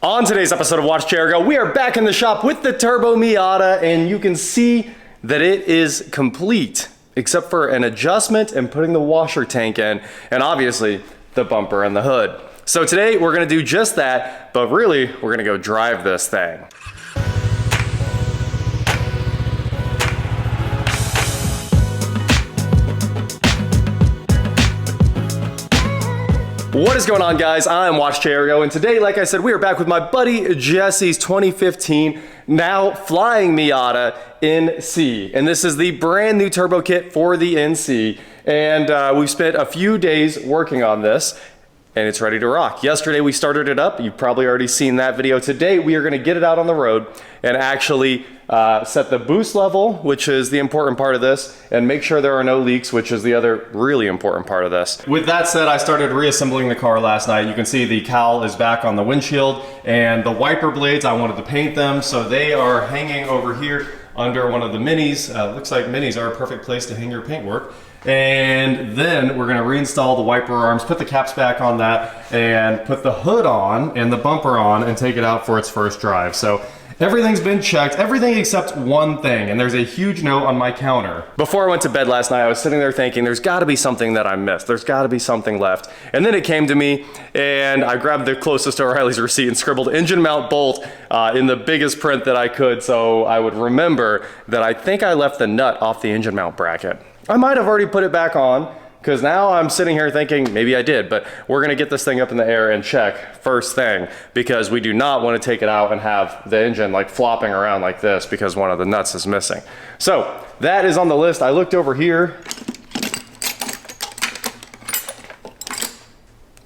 On today's episode of WatchJRGo, we are back in the shop with the Turbo Miata, and you can see that it is complete, except for an adjustment and putting the washer tank in, and obviously the bumper and the hood. So today we're gonna do just that, but really we're gonna go drive this thing. What is going on, guys? I'm WatchJRGo, and today, like I said, we are back with my buddy Jesse's 2015, now Flyin Miata NC. And this is the brand new turbo kit for the NC. And we've spent a few days working on this, and it's ready to rock. Yesterday we started it up. You've probably already seen that video. Today we are gonna get it out on the road and actually set the boost level, which is the important part of this, and make sure there are no leaks, which is the other really important part of this. With that said, I started reassembling the car last night. You can see the cowl is back on the windshield, and the wiper blades, I wanted to paint them, so they are hanging over here under one of the minis. Looks like minis are a perfect place to hang your paintwork. And then we're gonna reinstall the wiper arms, put the caps back on that, and put the hood on and the bumper on and take it out for its first drive. So everything's been checked, everything except one thing, and there's a huge note on my counter. Before I went to bed last night, I was sitting there thinking, there's gotta be something that I missed. There's gotta be something left. And then it came to me, and I grabbed the closest O'Reilly's receipt and scribbled engine mount bolt in the biggest print that I could, so I would remember that I think I left the nut off the engine mount bracket. I might have already put it back on, because now I'm sitting here thinking, maybe I did, but we're gonna get this thing up in the air and check first thing, because we do not want to take it out and have the engine like flopping around like this because one of the nuts is missing. So that is on the list. I looked over here.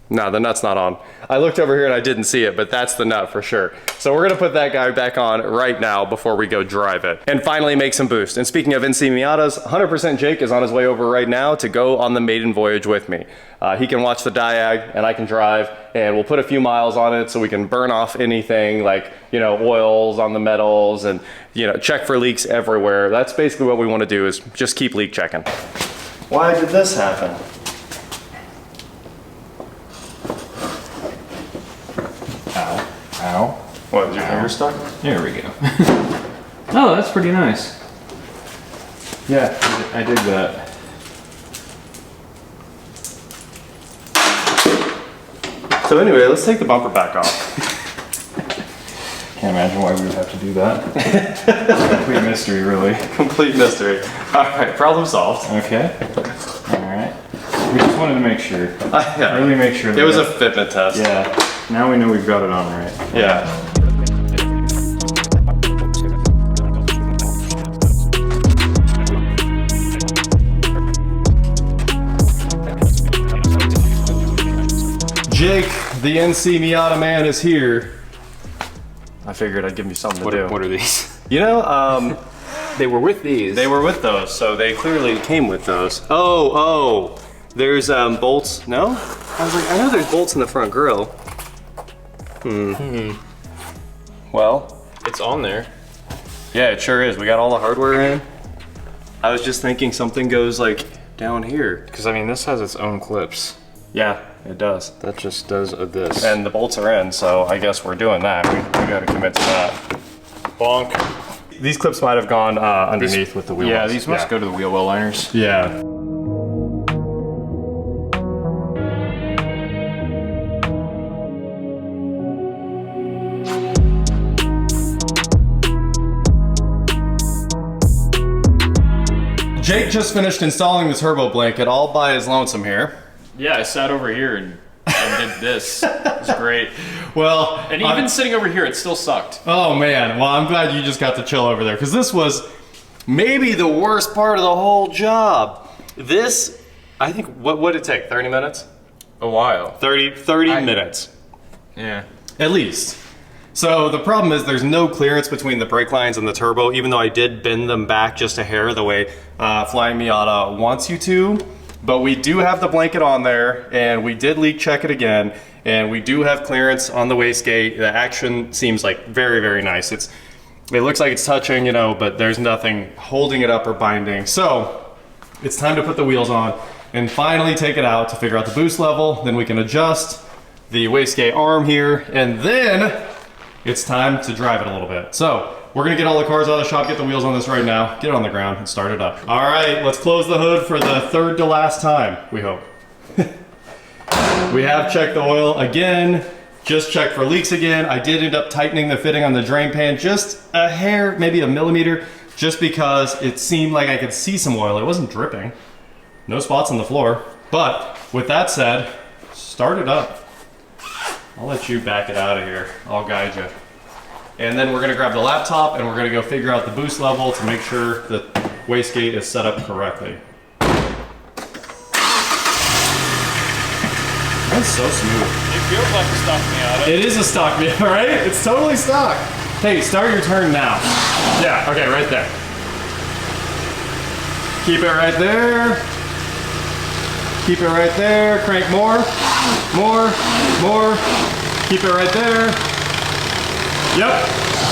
No, the nut's not on. I looked over here and I didn't see it, but that's the nut for sure. So we're gonna put that guy back on right now before we go drive it. And finally make some boost. And speaking of NC Miatas, 100% Jake is on his way over right now to go on the maiden voyage with me. He can watch the diag and I can drive, and we'll put a few miles on it so we can burn off anything like, you know, oils on the metals and, you know, check for leaks everywhere. That's basically what we wanna do, is just keep leak checking. Why did this happen? Ow. What, is your finger stuck? There we go. Oh, that's pretty nice. Yeah, I dig that. So anyway, let's take the bumper back off. Can't imagine why we would have to do that. Complete mystery, really. Complete mystery. All right, problem solved. Okay. All right. We just wanted to make sure. Yeah. Really make sure. It was a fitment test. Yeah. Now we know we've got it on right. Yeah. Jake, the NC Miata man, is here. I figured I'd give you something to do. What are these? You know, They were with these. they were with those, so they clearly came with those. Oh, there's bolts. No? I was like, I know there's bolts in the front grille. Well, It's on there. yeah, it sure is. We got all the hardware in. I was just thinking something goes like down here. Because, I mean, this has its own clips. Yeah, it does. That just does this. And the bolts are in, so I guess we're doing that. We gotta commit to that. bonk. These clips might have gone underneath with the wheel Yeah, wells. these must go to the wheel well liners. Yeah. Jake just finished installing the turbo blanket all by his lonesome here. Yeah, I sat over here and did this. It's great. Well, And even sitting over here, it still sucked. oh man, well I'm glad you just got to chill over there, because this was maybe the worst part of the whole job. This, I think, what would it take, 30 minutes? A while. 30 minutes, Yeah. at least. So the problem is there's no clearance between the brake lines and the turbo, even though I did bend them back just a hair the way Flyin Miata wants you to. But we do have the blanket on there, and we did leak check it again, and we do have clearance on the wastegate. The action seems like very, very nice. It looks like it's touching, you know, but there's nothing holding it up or binding. So it's time to put the wheels on and finally take it out to figure out the boost level. Then we can adjust the wastegate arm here, and then it's time to drive it a little bit. So we're gonna get all the cars out of the shop, get the wheels on this right now, get it on the ground and start it up. All right, let's close the hood for the third to last time, we hope. We have checked the oil again, just checked for leaks again. I did end up tightening the fitting on the drain pan just a hair, maybe a millimeter, just because it seemed like I could see some oil. It wasn't dripping. No spots on the floor. But with that said, start it up. I'll let you back it out of here. I'll guide you. And then we're gonna grab the laptop and we're gonna go figure out the boost level to make sure the wastegate is set up correctly. That's so smooth. It feels like a stock Miata. It is a stock Miata, right? It's totally stock. Hey, start your turn now. Yeah, okay, right there. Keep it right there. Keep it right there. Crank more. More. More. Keep it right there. Yep.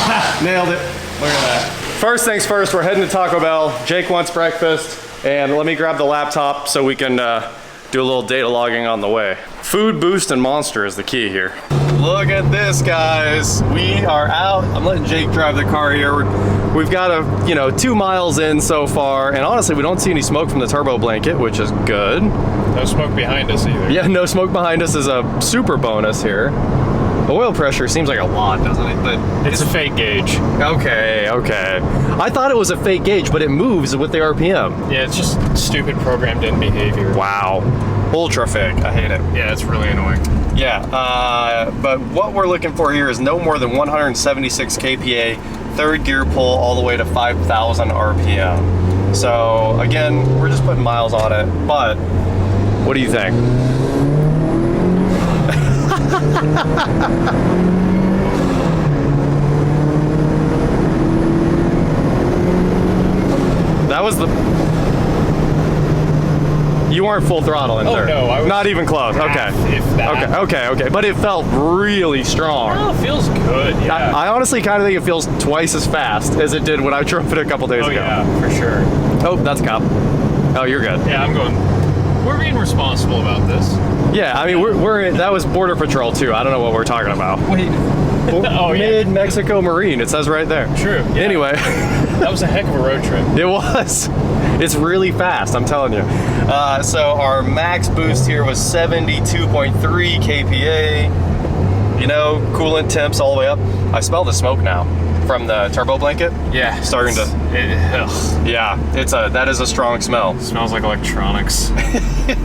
Ha, nailed it. Look at that. First things first, we're heading to Taco Bell. Jake wants breakfast, and let me grab the laptop so we can do a little data logging on the way. Food, boost, and monster is the key here. Look at this, guys. We are out. I'm letting Jake drive the car here. We've got 2 miles in so far, and honestly, we don't see any smoke from the turbo blanket, which is good. No smoke behind us either. Yeah, no smoke behind us is a super bonus here. Oil pressure seems like a lot, doesn't it? But it's a fake gauge. Okay, okay. I thought it was a fake gauge, but it moves with the RPM. Yeah, it's just stupid programmed in behavior. Wow. Ultra fake. I hate it. Yeah, it's really annoying. Yeah, but what we're looking for here is no more than 176 kPa, third gear pull all the way to 5,000 RPM. So again, we're just putting miles on it, but what do you think? That was the... You weren't full throttle in third. No, I was not even close. Okay. If that. Okay. But it felt really strong. Well, it feels good, yeah. I honestly kind of think it feels twice as fast as it did when I drove it a couple days ago. Yeah, for sure. Oh, that's a cop. Oh, you're good. Yeah, I'm going... We're being responsible about this. Yeah, I mean, that was Border Patrol too. I don't know what we're talking about. Wait. Oh, yeah. Mid-Mexico Marine, it says right there. True. Yeah. Anyway. That was a heck of a road trip. It was. It's really fast, I'm telling you. So our max boost here was 72.3 kPa. You know, coolant temps all the way up. I smell the smoke now from the turbo blanket. Yeah. Starting to... Yeah, that is a strong smell. It smells like electronics.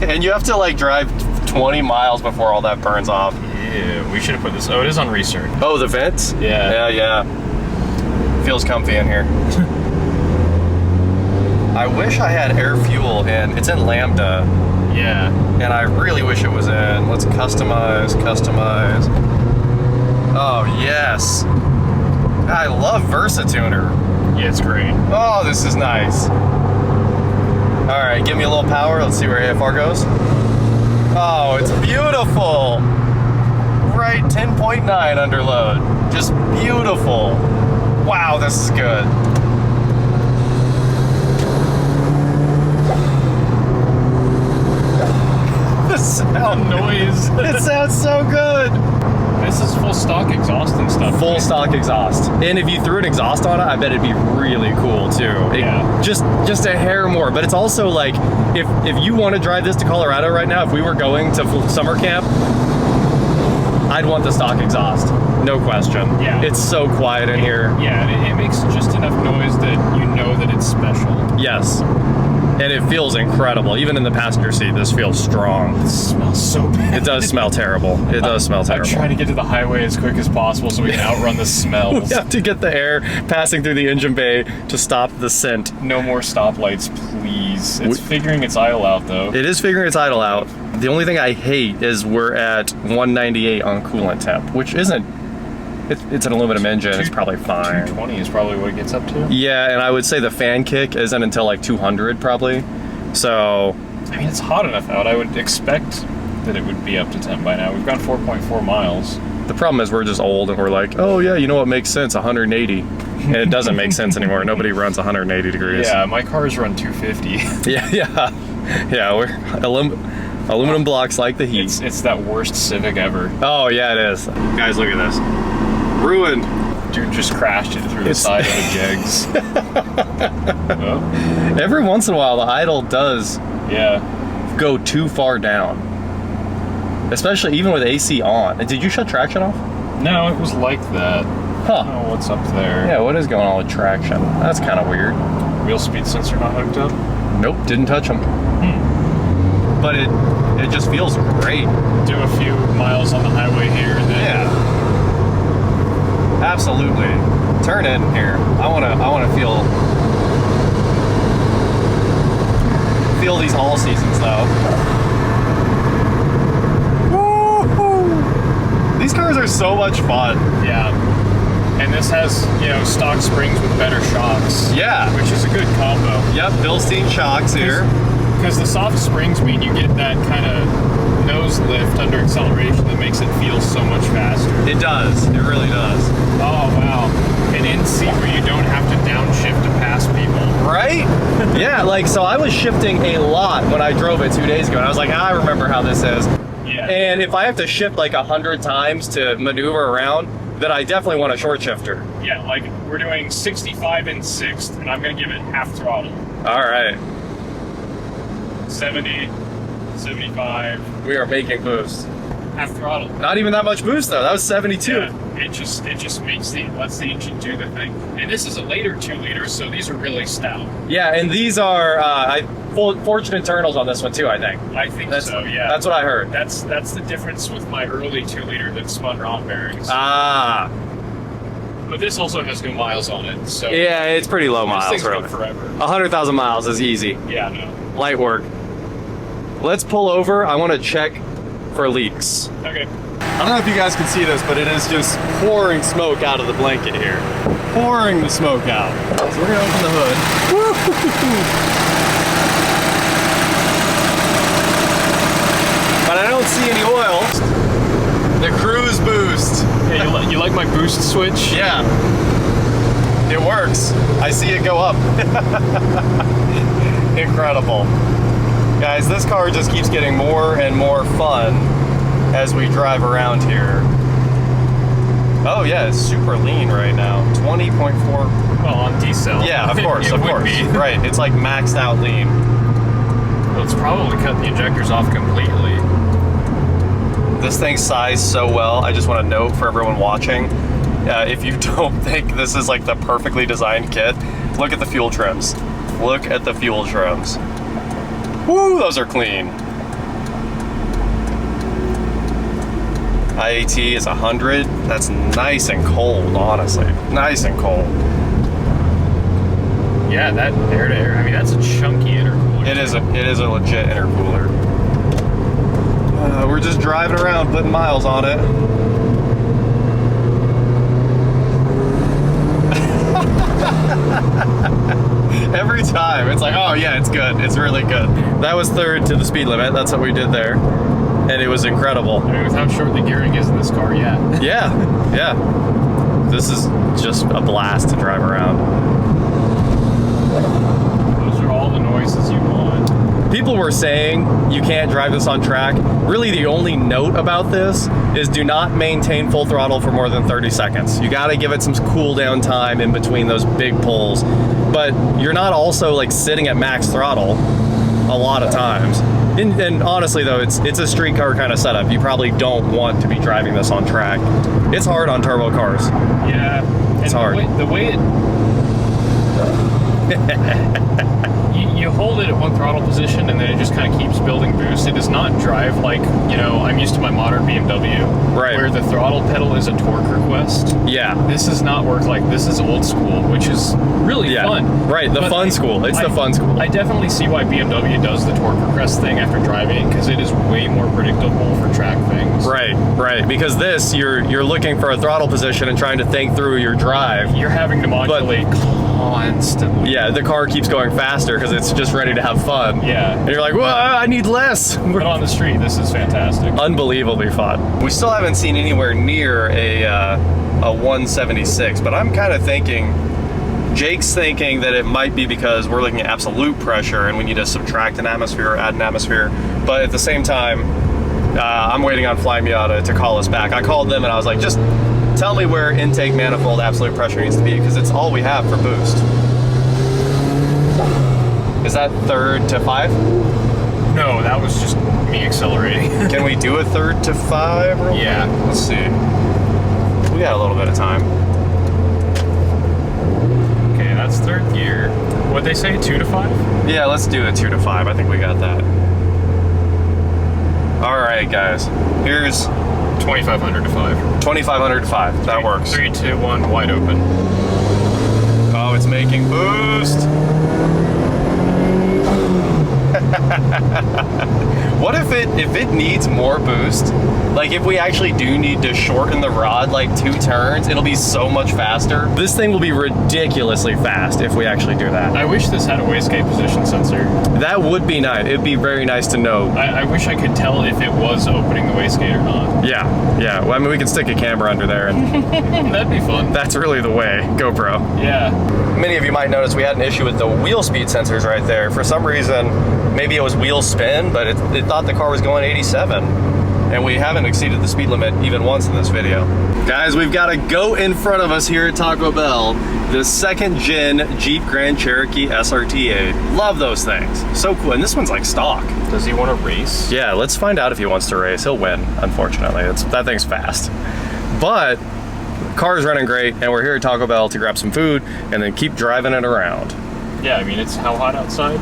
And you have to like drive 20 miles before all that burns off. Yeah, we should have put this... Oh, it is on recirc. Oh, the vents? Yeah. Yeah. Feels comfy in here. I wish I had air fuel and it's in Lambda. Yeah. And I really wish it was in. Let's customize. Oh, yes. I love VersaTuner. Yeah, it's great. Oh, this is nice. All right, give me a little power. Let's see where AFR goes. Oh, it's beautiful. Right, 10.9 under load. Just beautiful. Wow, this is good. The sound noise. It sounds so good. This is full stock exhaust and stuff. Full stock exhaust. And if you threw an exhaust on it, I bet it'd be really cool too. Yeah. Just a hair more. But it's also like, if you want to drive this to Colorado right now, if we were going to summer camp, I'd want the stock exhaust. No question. Yeah. It's so quiet in here. Yeah, it makes just enough noise that you know that it's special. Yes. And it feels incredible. Even in the passenger seat, this feels strong. It smells so bad. It does smell terrible. It does smell terrible. I'm trying to get to the highway as quick as possible so we can outrun the smells. We have to get the air passing through the engine bay to stop the scent. No more stoplights, please. It's figuring its idle out, though. It is figuring its idle out. The only thing I hate is we're at 198 on coolant temp, which isn't... It's an aluminum engine, it's probably fine. 220 is probably what it gets up to. Yeah, and I would say the fan kick isn't until like 200 probably. So... I mean, it's hot enough out. I would expect that it would be up to 10 by now. We've gone 4.4 miles. The problem is we're just old and we're like, oh yeah, you know what makes sense? 180. And it doesn't make sense anymore. Nobody runs 180 degrees. Yeah, my cars run 250. Yeah, we're aluminum blocks like the heat. It's that worst Civic ever. Oh yeah, it is. Guys, look at this. Ruined. Dude just crashed it through the side of the jegs. Oh. Every once in a while, the idle does go too far down. Especially even with AC on. Did you shut traction off? No, it was like that. Huh. Oh, what's up there? Yeah, what is going on with traction? That's kind of weird. Wheel speed sensor not hooked up? Nope, didn't touch them. But it just feels great. Do a few miles on the highway here and then. Yeah. Absolutely. Turn in here. I wanna feel these all seasons though. Woo-hoo! These cars are so much fun. Yeah. And this has, you know, stock springs with better shocks. Yeah. Which is a good combo. Yep, Bilstein shocks here. Because the soft springs mean you get that kind of nose lift under acceleration that makes it feel so much faster. It does. It really does. Oh, wow. An NC where you don't have to downshift to pass people. Right? Yeah, like, so I was shifting a lot when I drove it 2 days ago, and I was like, I remember how this is. Yeah. And if I have to shift like 100 times to maneuver around, then I definitely want a short shifter. Yeah, like we're doing 65 in 6th, and I'm going to give it half throttle. All right. 70, 75. We are making boost. Half throttle. Not even that much boost though. That was 72. Yeah, it just lets the engine do the thing. And this is a later 2-liter, so these are really stout. Yeah, and these are forged internals on this one too, I think. I think so, yeah. That's what I heard. That's the difference with my early 2-liter that spun rod bearings. Ah. But this also has no miles on it, so Yeah, it's pretty low miles. things run Really. forever. 100,000 miles is easy. Yeah, no. Light work. Let's pull over. I want to check for leaks. Okay. I don't know if you guys can see this, but it is just pouring smoke out of the blanket here. Pouring the smoke out. So we're gonna open the hood. But I don't see any oil. The cruise boost. Yeah, you like my boost switch? Yeah. It works. I see it go up. Incredible. Guys, this car just keeps getting more and more fun as we drive around here. Oh yeah, it's super lean right now. 20.4. Well, on decel. Yeah, of course, It of would course. be. Right, it's like maxed out lean. Well, it's probably cut the injectors off completely. This thing sized so well. I just want to note for everyone watching, if you don't think this is like the perfectly designed kit, look at the fuel trims. Look at the fuel trims. Woo, those are clean. IAT is 100. That's nice and cold, honestly. Nice and cold. Yeah, that air-to-air, I mean, that's a chunky intercooler. It is a legit intercooler. We're just driving around, putting miles on it. Every time, it's like, oh yeah, it's good. It's really good. That was third to the speed limit. That's what we did there. And it was incredible. I mean, with how short the gearing is in this car, yeah. Yeah, yeah. This is just a blast to drive around. Those are all the noises you want. People were saying you can't drive this on track. Really, the only note about this is do not maintain full throttle for more than 30 seconds. You gotta give it some cool down time in between those big pulls. But you're not also like sitting at max throttle a lot of times. And honestly though, it's a street car kind of setup. You probably don't want to be driving this on track. It's hard on turbo cars. Yeah. It's hard. The way it... you hold it at one throttle position and then it just kind of keeps building boost. It does not drive like, you know, I'm used to my modern BMW. Right. Where the throttle pedal is a torque request. Yeah. This does not work like, this is old school, which is really fun. Right, the fun school. It's the fun school. I definitely see why BMW does the torque request thing after driving it, because it is way more predictable for track things. Right, right. Because this, you're looking for a throttle position and trying to think through your drive. You're having to modulate constantly. Yeah, the car keeps going faster because it's just ready to have fun. Yeah. And you're like, well, I need less. But on the street, this is fantastic. Unbelievably fun. We still haven't seen anywhere near a 176, but I'm kind of thinking, Jake's thinking that it might be because we're looking at absolute pressure and we need to subtract an atmosphere or add an atmosphere. But at the same time, I'm waiting on Flyin Miata to call us back. I called them and I was like, just Tell me where intake manifold absolute pressure needs to be, because it's all we have for boost. Is that 3rd to 5? No, that was just me accelerating. Can we do a 3rd to 5? Yeah. Let's see. We got a little bit of time. Okay, that's 3rd gear. What'd they say, 2 to 5? Yeah, let's do a 2 to 5. I think we got that. All right, guys. Here's 2,500 to 5. 2,500 to 5. That works. 3, 2, 1, wide open. Oh, it's making boost. What if it needs more boost? Like if we actually do need to shorten the rod like 2 turns, it'll be so much faster. This thing will be ridiculously fast if we actually do that. I wish this had a wastegate position sensor. That would be nice. It'd be very nice to know. I wish I could tell if it was opening the wastegate or not. Yeah. Well, I mean, we could stick a camera under there and That'd be fun. that's really the way. GoPro. Yeah. Many of you might notice we had an issue with the wheel speed sensors right there. For some reason, maybe it was wheel spin, but it thought the car was going 87. And we haven't exceeded the speed limit even once in this video. Guys, we've got a go in front of us here at Taco Bell. The 2nd gen Jeep Grand Cherokee SRT8. Love those things. So cool. And this one's like stock. Does he want to race? Yeah, let's find out if he wants to race. He'll win, unfortunately. That thing's fast. But car's running great, and we're here at Taco Bell to grab some food and then keep driving it around. Yeah, I mean, it's how hot outside?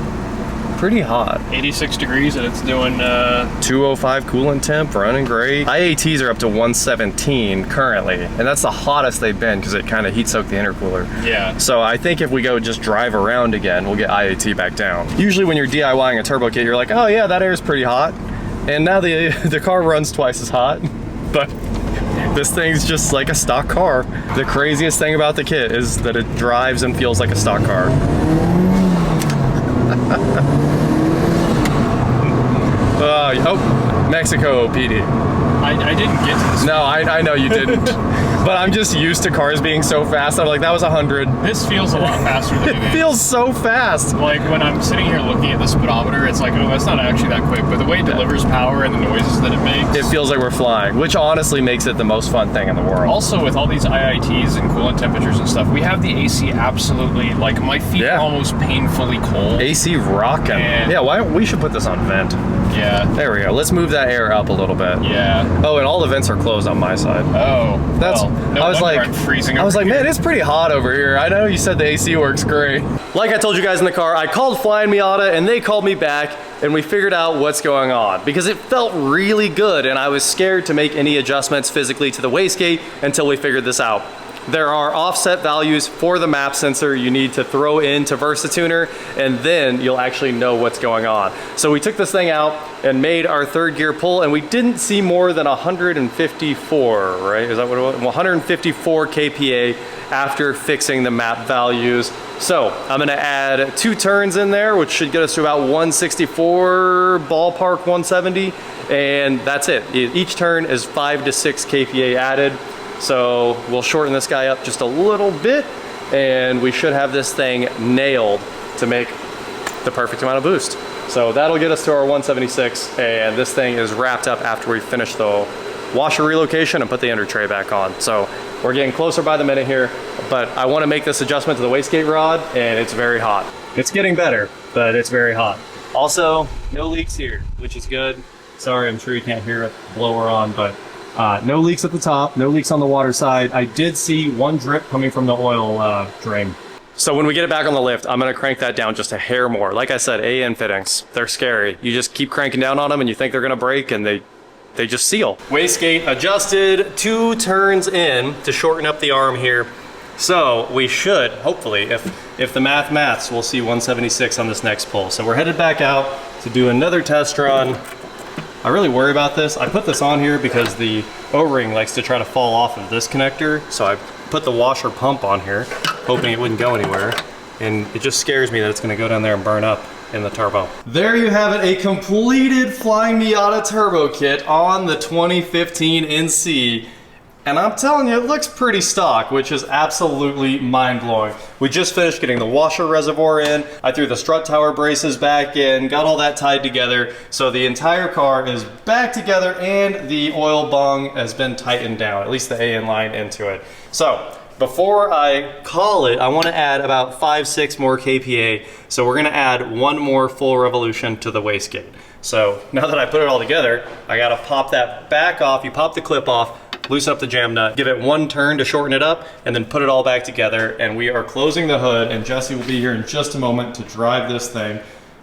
Pretty hot. 86 degrees and it's doing 205 coolant temp, running great. IATs are up to 117 currently, and that's the hottest they've been because it kind of heat soaked the intercooler. Yeah. So I think if we go just drive around again, we'll get IAT back down. Usually when you're DIYing a turbo kit, you're like, oh yeah, that air's pretty hot. And now the car runs twice as hot, but this thing's just like a stock car. The craziest thing about the kit is that it drives and feels like a stock car. Oh, Mexico PD. I didn't get to this. No, I know you didn't. But I'm just used to cars being so fast. I'm like, that was 100. This feels a lot faster than It feels so fast. Like when I'm sitting here looking at the speedometer, it's like, oh, that's not actually that quick. But the way it delivers power and the noises that it makes. It feels like we're flying, which honestly makes it the most fun thing in the world. Also, with all these IITs and coolant temperatures and stuff, we have the AC absolutely, like my feet are almost painfully cold. AC rocking. And yeah, we should put this on vent. Yeah. There we go. Let's move that air up a little bit. Yeah. Oh, and all the vents are closed on my side. Oh. That's. Well, no I was like, I'm freezing. I was like, here. man, it's pretty hot over here. I know you said the AC works great. Like I told you guys in the car, I called Flyin Miata and they called me back and we figured out what's going on because it felt really good and I was scared to make any adjustments physically to the wastegate until we figured this out. There are offset values for the map sensor you need to throw into Versatuner, and then you'll actually know what's going on. So we took this thing out and made our 3rd gear pull, and we didn't see more than 154, right? Is that what it was? 154 kPa after fixing the map values. So I'm gonna add 2 turns in there, which should get us to about 164, ballpark 170, and that's it. Each turn is 5 to 6 kPa added. So we'll shorten this guy up just a little bit and we should have this thing nailed to make the perfect amount of boost. So that'll get us to our 176 and this thing is wrapped up after we finish the washer relocation and put the under tray back on. So we're getting closer by the minute here, but I want to make this adjustment to the wastegate rod and it's very hot. It's getting better, but it's very hot. Also, no leaks here, which is good. Sorry, I'm sure you can't hear it blower on, but no leaks at the top, no leaks on the water side. I did see 1 drip coming from the oil drain. So when we get it back on the lift, I'm gonna crank that down just a hair more. Like I said, AN fittings, they're scary. You just keep cranking down on them and you think they're gonna break and they just seal. Wastegate adjusted, 2 turns in to shorten up the arm here. So we should, hopefully, if the maths, we'll see 176 on this next pull. So we're headed back out to do another test run. I really worry about this. I put this on here because the O-ring likes to try to fall off of this connector. So I put the washer pump on here, hoping it wouldn't go anywhere. And it just scares me that it's gonna go down there and burn up in the turbo. There you have it, a completed Flyin Miata turbo kit on the 2015 NC. And I'm telling you, it looks pretty stock, which is absolutely mind-blowing. We just finished getting the washer reservoir in. I threw the strut tower braces back in, got all that tied together. So the entire car is back together and the oil bung has been tightened down, at least the AN line into it. So before I call it, I want to add about 5-6 more kPa. So we're gonna add one more full revolution to the wastegate. So now that I put it all together, I gotta pop that back off. You pop the clip off, loosen up the jam nut, give it one turn to shorten it up, and then put it all back together. And we are closing the hood, and Jesse will be here in just a moment to drive this thing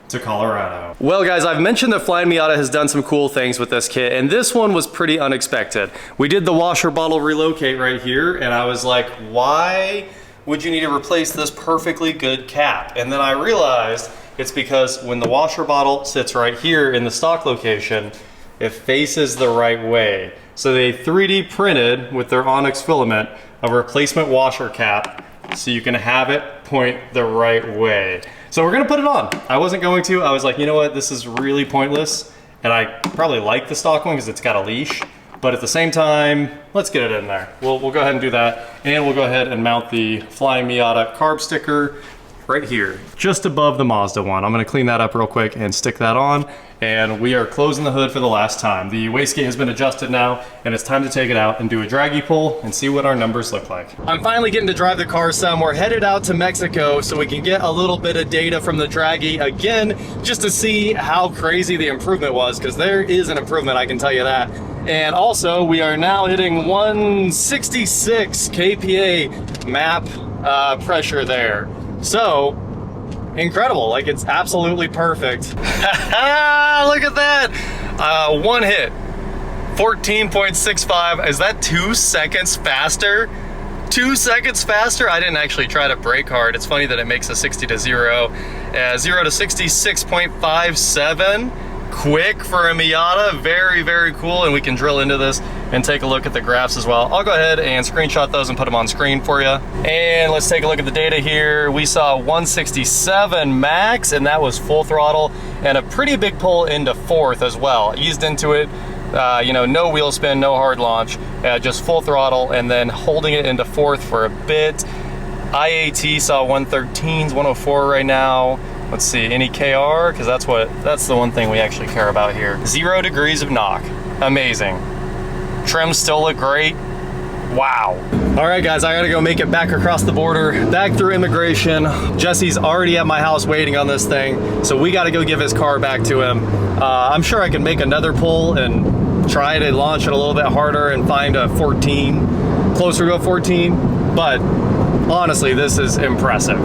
to Colorado. Well guys, I've mentioned that Flyin Miata has done some cool things with this kit, and this one was pretty unexpected. We did the washer bottle relocate right here, and I was like, why would you need to replace this perfectly good cap? And then I realized it's because when the washer bottle sits right here in the stock location, it faces the right way. So they 3D printed with their onyx filament a replacement washer cap so you can have it point the right way. So we're gonna put it on. I wasn't going to. I was like, you know what, this is really pointless. And I probably like the stock one because it's got a leash. But at the same time, let's get it in there. We'll go ahead and do that. And we'll go ahead and mount the Flyin Miata carb sticker right here, just above the Mazda one. I'm gonna clean that up real quick and stick that on. And we are closing the hood for the last time. The wastegate has been adjusted now, and it's time to take it out and do a draggy pull and see what our numbers look like. I'm finally getting to drive the car some. We're headed out to Mexico so we can get a little bit of data from the draggy again, just to see how crazy the improvement was, because there is an improvement, I can tell you that. And also, we are now hitting 166 kPa map pressure there. So, incredible, like it's absolutely perfect. Look at that, one hit, 14.65. Is that 2 seconds faster? 2 seconds faster? I didn't actually try to brake hard. It's funny that it makes a 60 to 0. 0 to 66.57. Quick for a Miata, very, very cool. And we can drill into this and take a look at the graphs as well. I'll go ahead and screenshot those and put them on screen for you. And let's take a look at the data here. We saw 167 max, and that was full throttle, and a pretty big pull into fourth as well. Eased into it, you know, no wheel spin, no hard launch, just full throttle, and then holding it into fourth for a bit. IAT saw 113s, 104 right now. Let's see, any KR, because that's the one thing we actually care about here. 0 degrees of knock, amazing. Trims still look great, wow. All right guys, I gotta go make it back across the border, back through immigration. Jesse's already at my house waiting on this thing, so we gotta go give his car back to him. I'm sure I can make another pull and try to launch it a little bit harder and find a 14, closer to a 14, but honestly, this is impressive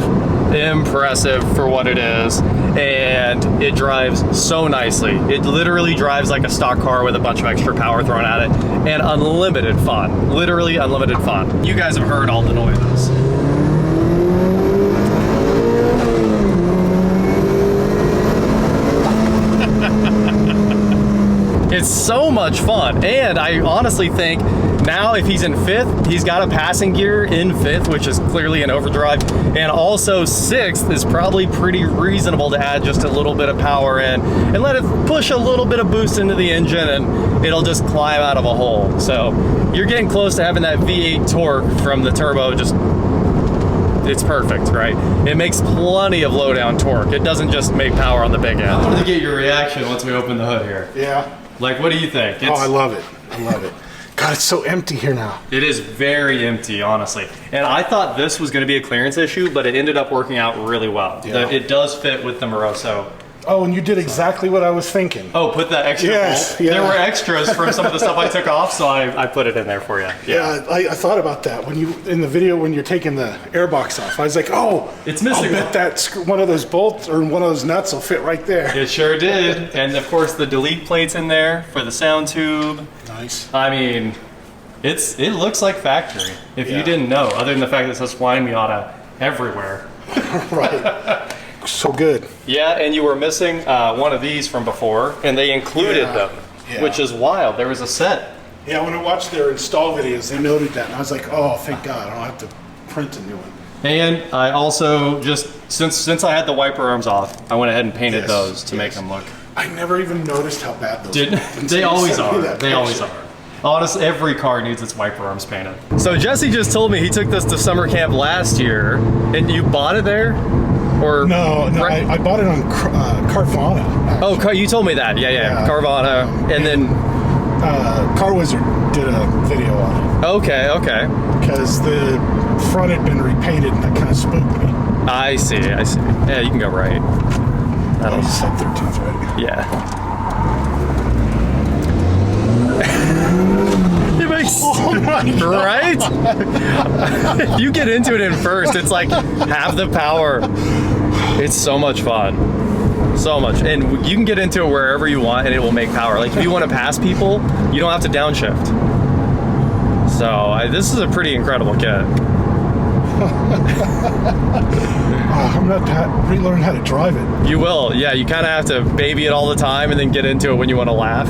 for what it is, and it drives so nicely. It literally drives like a stock car with a bunch of extra power thrown at it, and unlimited fun, literally unlimited fun. You guys have heard all the noises. It's so much fun, and I honestly think now if he's in fifth, he's got a passing gear in fifth, which is clearly an overdrive, and also sixth is probably pretty reasonable to add just a little bit of power in and let it push a little bit of boost into the engine, and it'll just climb out of a hole. So you're getting close to having that V8 torque from the turbo. Just, it's perfect, right? It makes plenty of low down torque. It doesn't just make power on the big end. I wanted to get your reaction once we open the hood here. Yeah. Like, what do you think? Oh, I love it. I love it. God, it's so empty here now. It is very empty, honestly. And I thought this was going to be a clearance issue, but it ended up working out really well. Yeah. It does fit with the Moroso. Oh, and you did exactly what I was thinking. Oh, put that extra bolt? Yeah. There were extras from some of the stuff I took off, so I put it in there for you. Yeah, I thought about that when you in the video when you're taking the airbox off. I was like, oh, it's missing. I bet that one of those bolts or one of those nuts will fit right there. It sure did. And of course, the delete plate's in there for the sound tube. Nice. I mean, it looks like factory. If you didn't know, other than the fact that it says Flyin Miata everywhere. Right. So good. Yeah, and you were missing one of these from before, and they included them, which is wild. There was a set. Yeah, when I watched their install videos, they noted that, and I was like, oh, thank God, I don't have to print a new one. And I also just, since I had the wiper arms off, I went ahead and painted those to make them look. I never even noticed how bad those They always are. They always are. Honestly, every car needs its wiper arms painted. So Jesse just told me he took this to summer camp last year, and you bought it there? Or No, right? I bought it on Carvana. Oh, you told me that. Yeah. Carvana, and then Car Wizard did a video on it. okay. Because the front had been repainted and that kind of spooked me. I see. Yeah, you can go right. I just said 13th, right? Yeah. It makes right. If you get into it in first, it's like half the power. It's so much fun. So much, and you can get into it wherever you want and it will make power. Like if you want to pass people, you don't have to downshift. So this is a pretty incredible kit. I'm going to have to relearn how to drive it. You will, yeah, you kind of have to baby it all the time and then get into it when you want to laugh.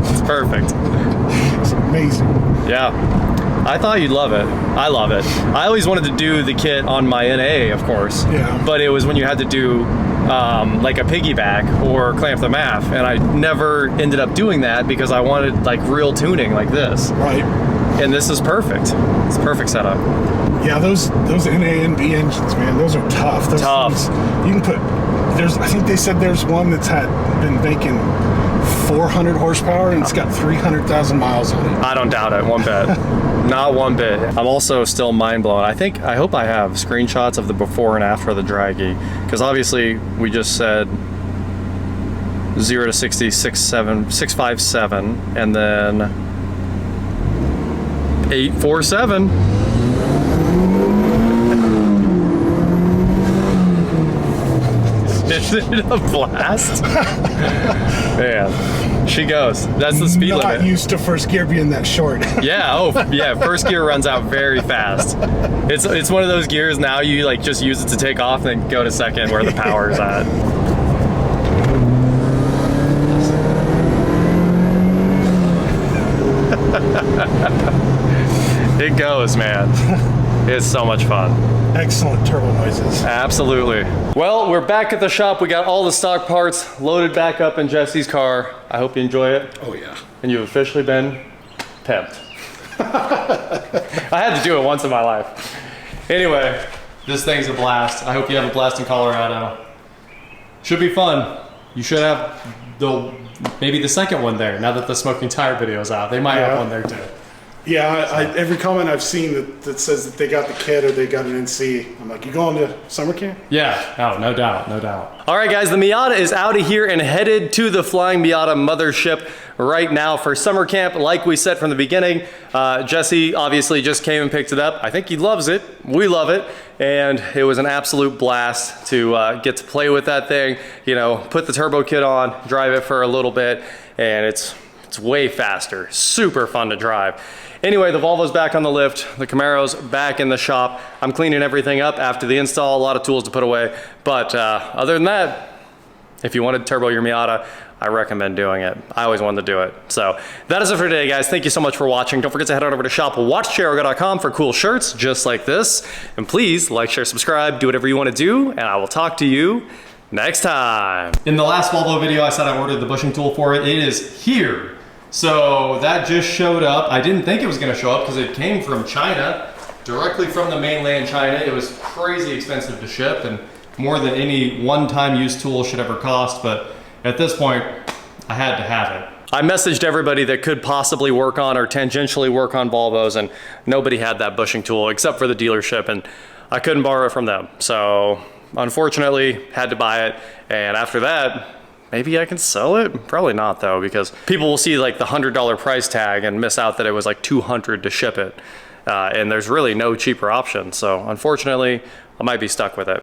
It's perfect. It's amazing. Yeah, I thought you'd love it. I love it. I always wanted to do the kit on my NA, of course. Yeah. But it was when you had to do like a piggyback or clamp the MAF, and I never ended up doing that because I wanted like real tuning like this. Right. And this is perfect. It's a perfect setup. Yeah, those NA and B engines, man, those are tough. Those Tough. things, you can put. I think they said there's one that's been making 400 horsepower and it's got 300,000 miles on it. I don't doubt it one bit. Not one bit. I'm also still mind blown. I hope I have screenshots of the before and after of the Draggy, because obviously we just said 0 to 60 657, and then 847. Isn't it a blast? Man, she goes. That's the speed Not limit. used to first gear being that short. Yeah, first gear runs out very fast. It's one of those gears now you like just use it to take off and then go to second where the power is at. It goes, man. It's so much fun. Excellent turbo noises. Absolutely. Well, we're back at the shop. We got all the stock parts loaded back up in Jesse's car. I hope you enjoy it. Oh yeah. And you've officially been pimped. I had to do it once in my life. Anyway, this thing's a blast. I hope you have a blast in Colorado. Should be fun. You should have maybe the second one there now that the smoking tire video is out. They might have one there too. Yeah, every comment I've seen that says that they got the kit or they got an NC, I'm like, you going to summer camp? Yeah, oh, no doubt. All right, guys, the Miata is out of here and headed to the Flyin Miata mothership right now for summer camp. Like we said from the beginning, Jesse obviously just came and picked it up. I think he loves it. We love it. And it was an absolute blast to get to play with that thing, put the turbo kit on, drive it for a little bit, and it's way faster. Super fun to drive. Anyway, the Volvo's back on the lift, the Camaro's back in the shop. I'm cleaning everything up after the install, a lot of tools to put away. But other than that, if you wanted to turbo your Miata, I recommend doing it. I always wanted to do it. So that is it for today, guys. Thank you so much for watching. Don't forget to head on over to shop.WatchJRGo.com for cool shirts just like this. And please like, share, subscribe, do whatever you want to do, and I will talk to you next time. In the last Volvo video, I said I ordered the bushing tool for it. It is here. So that just showed up. I didn't think it was gonna show up because it came from China, directly from the mainland China. It was crazy expensive to ship and more than any one-time use tool should ever cost, but at this point, I had to have it. I messaged everybody that could possibly work on or tangentially work on Volvos, and nobody had that bushing tool except for the dealership, and I couldn't borrow it from them. So unfortunately, had to buy it, and after that, maybe I can sell it? Probably not though, because people will see like the $100 price tag and miss out that it was like $200 to ship it. And there's really no cheaper option. So unfortunately, I might be stuck with it.